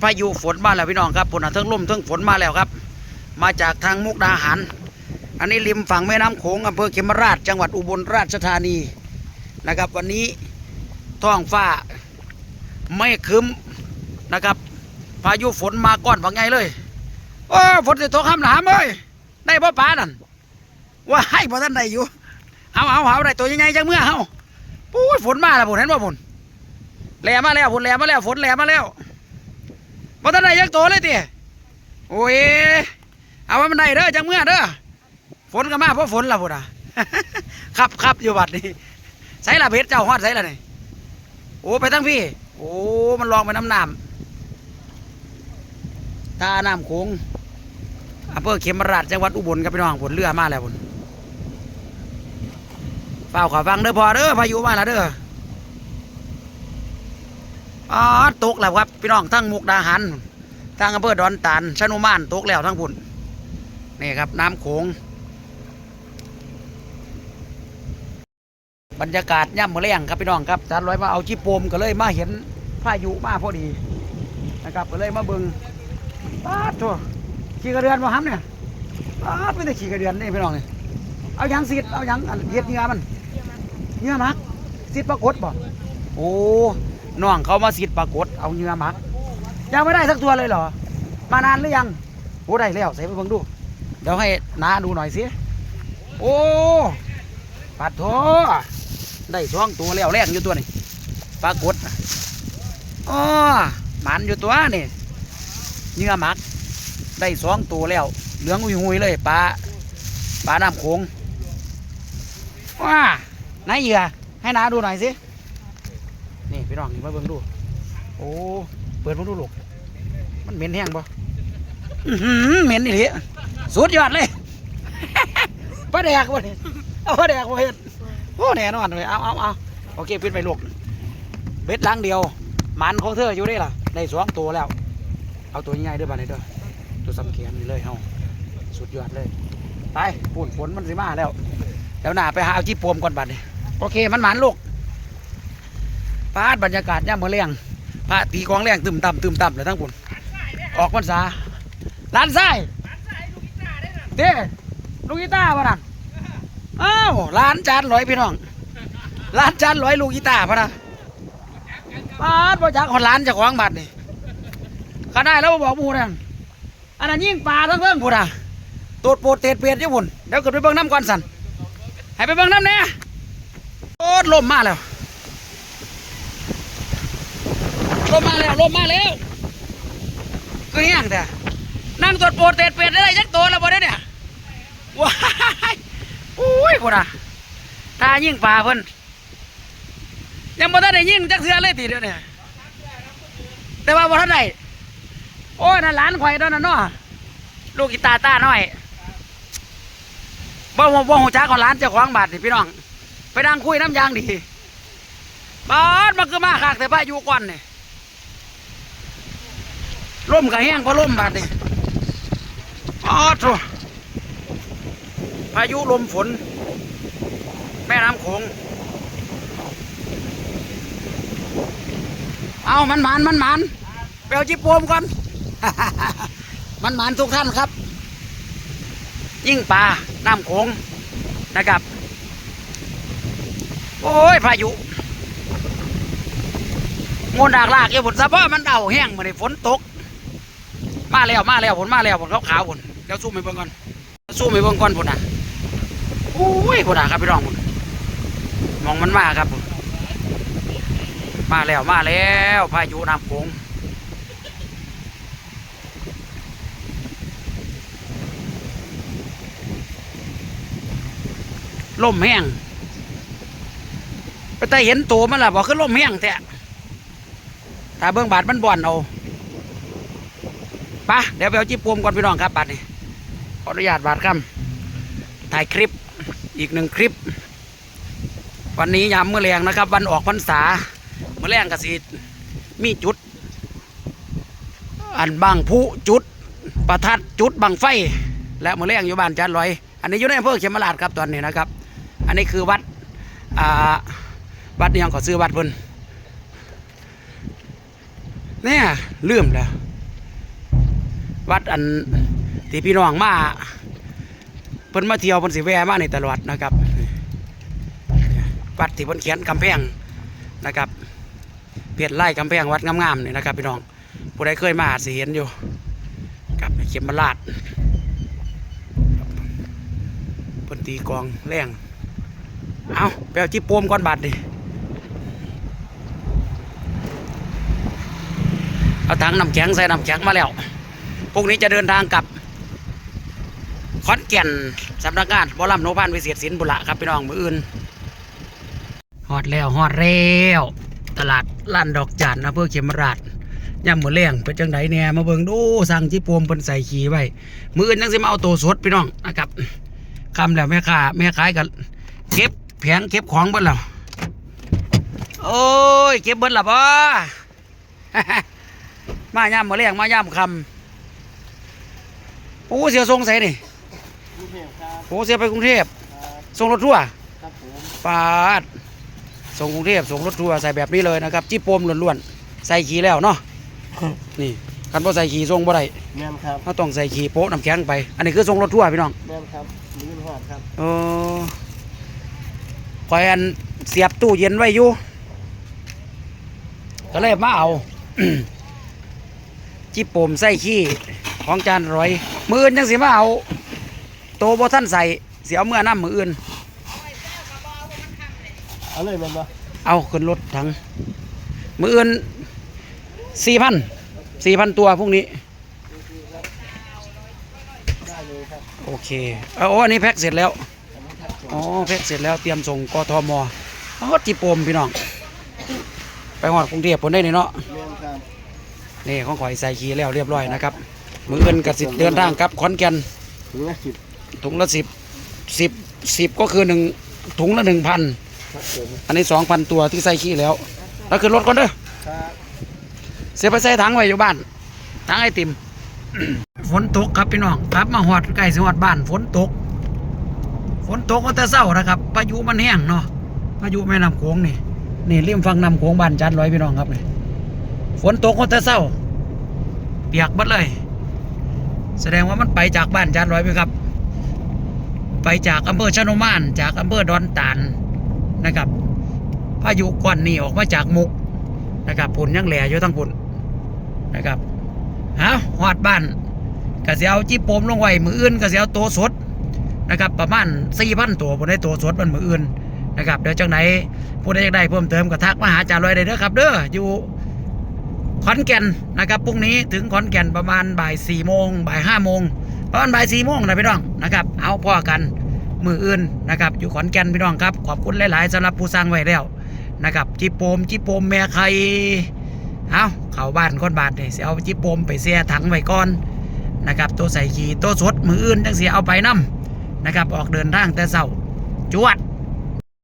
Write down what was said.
พายุฝนมาแล้วพี่น้องครับฝนทั้งลมทั้งฝนมาแล้วครับมาจากทางมุกดาหารอันนี้ริมฝั่งแม่น้ำโขงอำเภอเขมราชจังหวัดอุบลราชธานีนะครับวันนี้ท้องฟ้าไม่ครึ้มนะครับพายุฝนมาก้อนว่าไงเลยโอ้ฝนจะตกห้ามหนามเลยได้พ่อป้านั่นว่าให้พ่อท่านได้อยู่เอาได้ตัวยังไงจังเมื่อเฮาปุ้ยฝนมาแล้วผมเห็นว่าฝนแหลมมาแล้วฝนแหลมมาแล้วฝนแหลมมาแล้วพ่อท่านได้ยักโตเลยตีโอ้ยเอาไว้มันได้เด้อจังเมื่อเด้อฝนก็มาเพราะฝนละพุ่นอ่ะ ครับอยู่บัดนี้ใส่ละเพชรเจ้าฮอดใส่ละนี่โอ้ไปทั้งพี่โอ้มันลองไปน้ำตาน้ำโขงอำเภอเขมราชจังหวัดอุบลครับพี่น้องฝนเรือมาแล้วพุ่นเฝ้าขอฟังเด้อพอเด้อพายุมาแล้วเด้อตกแล้วครับพี่น้องทั้งมุกดาหารทั้งอำเภอดอนตาลชะนุมานตกแล้วทั้งพุ่นนี่ครับน้ำโขงบรรยากาศย่ำมะแรงครับพี่น้องครับจานร้อยมาเอาจิโปมก็เลยมาเห็นพายุมาพอดีนะครับก็เลยมาเบิ่งตัวขี่กระเดือนมาห้ำเนี่ยไม่ได้ขี่กระเดือนนี่พี่น้องนี่เอายังซีดเอายังเห็ดเนื้อมันเนื้อมักซีดปรากฏบ่โอ้น้องเขามาซีดปรากฏเอาเนื้อมักยังไม่ได้สักตัวเลยเหรอมานานหรือยังโอ้ได้แล้วใส่ไปเบิ่งดูเดี๋ยวให้น้าดูหน่อยสิโอ้ปัดโถได้ช่องตัวแล้วแรกอยู่ตัวนี่ปรากฏอ๋อมันอยู่ตัวนี่เนื้อมักได้2 ตัวแล้วเหลืองหุยเลยปลาน้ำโขงว้าไหนเหยื่อให้น้าดูหน่อยสินี่พี่น้องนี่มาเบิ่งดูโอ้เปิดมาดูลูกมันเหม็นแห้งป่ะเหม็นนี่เลยสุดยอดเลยปลาแดกวะนี่เอาปลาแดกวะเห็ดโอ้แน่นอนเลยเอาโอเคปิดไปลูกเบ็ดล้างเดียวมันของเธออยู่ได้ล่ะได้2 ตัวแล้วเอาตัวใหญ่ๆด้วยบ้านนี้ด้วยตัวสำเคียนนี่เลยเฮาสุดยอดเลยไปฝนมันสิมาแล้วหน้าไปหาเอาจีโปมก่อนบัดนี้โอเคมันหมันลูกพาดบรรยากาศย่ำมะเรียงพาตีกองแรงตึมต่ำเลยทั้งปุ่นออกพรรษาร้านไส้เด้ลูกกีตาร์ป่ะนะอ้าวร้านจานร้อยพี่น้องร้านจานร้อยลูกกีตาร์ป่ะนะพาดประจักษ์ของร้านจะขวางบัดนี่ข้าได้แล้วบอกบูนั่นอันนั้นยิ่งปลาทั้งเรื่องปุ่นอ่ะตัวโปรดเตดเปลี่ยนญี่ปุ่นเดี๋ยวเกิดไปเบิ้งน้ำก่อนสันให้ไปเบิ้งน้ำเนี่ยโอ้ลมมาแล้วลมมาแล้วก็แห้งแต่นั่งตัวโปรดเตดเปลี่ยนได้ยักตัวแล้วบ่ได้เนี่ยว้ายอุ้ยปุ่นอ่ะตายิ่งปลาเพิ่นยังบ่ได้ยิ่งจักเสือเลยทีเดียวเนี่ยแต่ว่าบ่ทันได้โอ้ยนั่นหลานข่อยตอนนั้นเนาะลูกกีตาร์ต้าน้อยบ่หัวจ้าของร้านเจ้าของบาทนี่พี่น้องไปนั่งคุยน้ำยางดีบาดมันคือมาขากแต่พายุก่อนนี่ร่มกับแห้งก็ร่มบาดนี่ทัวพายุลมฝนแม่น้ำโขงเอามันหมานไปเอาจิบโปมก่อน มันหมานทุกท่านครับยิ่งปลาน้ำโขงนะครับโอ้ยพายุงนดากลากเกี่ยวฝนซะเพราะมันเดาแห้งมาในฝนตกมาแล้วฝนมาแล้วฝนขาวๆฝนเดี๋ยวสู้ไปเบิ่งก่อนฝนอ่ะโอ้ยฝนอ่ะครับพี่น้องมองมันมาครับมาแล้วพายุน้ำโขงลมแห้งไปแต่เห็นตัวมันล่ะบอกคือลมแห้งแท้ถ้าเบื้องบาดมันบ่อนเอาปะเดี๋ยวไปเอาจิบปมก่อนพี่น้องครับบาดนี่ขออนุญาตบาดคำถ่ายคลิปอีก1 คลิปวันนี้ยามมื้อแรงนะครับวันออกพรรษามื้อแรงกสิมีจุดอันบังผู้จุดประทัดจุดบังไฟและมื้อแรงอยู่บ้านจานลอยอันนี้อยู่ในอำเภอเขมราชครับตอนนี้นะครับอันนี้คือวัดวัดนี่ยังขอซื้อวัดเพิ่น เนี่ยลืมแล้ววัดอันที่พี่น้องมาเพิ่นมาเที่ยวเพิ่นสิแวะมาในตลอดนะครับวัดที่เพิ่นเขียนกำแพงนะครับเพียรไล่กำแพงวัดงามๆนี่นะครับพี่น้องผู้ใดเคยมาสิเห็นอยู่กับเข็มมาลาดเพิ่นตีกองแรงเอาไปเอาจิ๊บโปมก่อนบาดดิเอาถังน้ำแข็งใส่น้ำแข็งมาแล้วพวกนี้จะเดินทางกลับขอนแก่นสำนักงานบรมโนพันวิเศษศิลป์บุระครับพี่น้องมืออื่นฮอดแล้วตลาดล้านดอกจานอำเภอเขมราชย่ำมือแรงเป็นจังไดเนี่ยมาเบิ่งดูสั่งจิ๊บโปมเป็นใส่ขี้ไว้มืออื่นยังสิมาเอาตัวสดพี่น้องนะครับคำแล้วแม่ขายกันเก็บแผงเก็บของเบิ้ลแล้วโอ้ยเก็บเบิ้ลละบ่ มาย่ำมือแรงมาย่ำคำโอ้เสียทรงใส่นี่โอ้เสียไปกรุงเทพส่งรถทัวร์ปาดส่งกรุงเทพส่งรถทัวร์ใส่แบบนี้เลยนะครับจิ๊บโปมล้วนๆใส่ขี้แล้วเนาะนี่คันพอใส่ขี้ส่งบ่ได้แม่นครับเขาต้องใส่ขี้โป๊ะน้ำแข็งไปอันนี้คือส่งรถทัวร์พี่น้องแม่นครับมีหอดครับคอยอันเสียบตู้เย็นไว้อยู่ก็เลยมาเอา จิ๊บโปมใส่ขี้ของจานร้อยมืออื่นยังสิมาเอาโตบ่ท่านใส่เสียเอาเมื่อน้ำมืออื่นเอาเลยแม่นบ่ เอาขึ้นรถถังมืออื่น4,000ตัวพวกนี้ได้เลยครับโอเคโอ้อันนี้แพ็คเสร็จแล้วอ๋อแพ็คเสร็จแล้วเตรียมส่งกทมเอาจิ๊บโปมพี่น้องไปหอดกรุงเทพฯได้นี่เนาะนี่ของข่อยใส่ขี้แล้วเรียบร้อยนะครับมืออื่นกับสิเดินทางครับขอนแก่นถุงละ10ก็คือ1ถุงละ1,000อันนี้2,000ตัวที่ใส่ขี้แล้วแล้วขึ้นรถก่อนเด้อเสียไปใส่ถังไว้อยู่บ้านถังไอติม ฝนตกครับพี่น้องครับมาหอดใกล้สิหอดบ้านฝนตกก็แต่เศร้านะครับพายุมันแห้งเนาะพายุแม่น้ำโขงนี่ริมฝั่งน้ำโขงบ้านจันร้อยพี่น้องครับนี่ฝนตกก็แต่เศร้าเปียกหมดเลยแสดงว่ามันไปจากบ้านจันร้อยไปครับไปจากอำเภอชะโนมานจากอำเภอดอนตาลนะครับพายุก้อนนี้ออกมาจากมุกนะครับผลยังแหล่อยู่ทั้งผลนะครับหอดบ้านกระเสียวจิ๊บโปมลงไว้มืออื่นกระเสียวตัวสดนะครับประมาณ4,000 ตัวบนได้ตัวสดมันมืออื่นนะครับเดี๋ยวจังไหนผู้ใดอยากได้เพิ่มเติมก็ทักมาหาจ่าลอยได้เด้อครับเด้ออยู่ขอนแก่นนะครับพรุ่งนี้ถึงขอนแก่นประมาณบ่าย4 โมงบ่าย5 โมงประมาณบ่าย4 โมงนะพี่น้องนะครับเอาพ่อกันมืออื่นนะครับอยู่ขอนแก่นพี่น้องครับขอบคุณหลายๆสำหรับผู้สร้างไว้แล้วนะครับจิ๊บโปมแม่ไข่เอาเข้าบ้านคนบาทเนี่ยเสียเอาจิ๊บโปมไปเสียถังไว้ก่อนนะครับตัวใส่ขี้ตัวสดมืออื่นจังเสียเอาไปนำนะครับออกเดินทางแต่เช้าจวด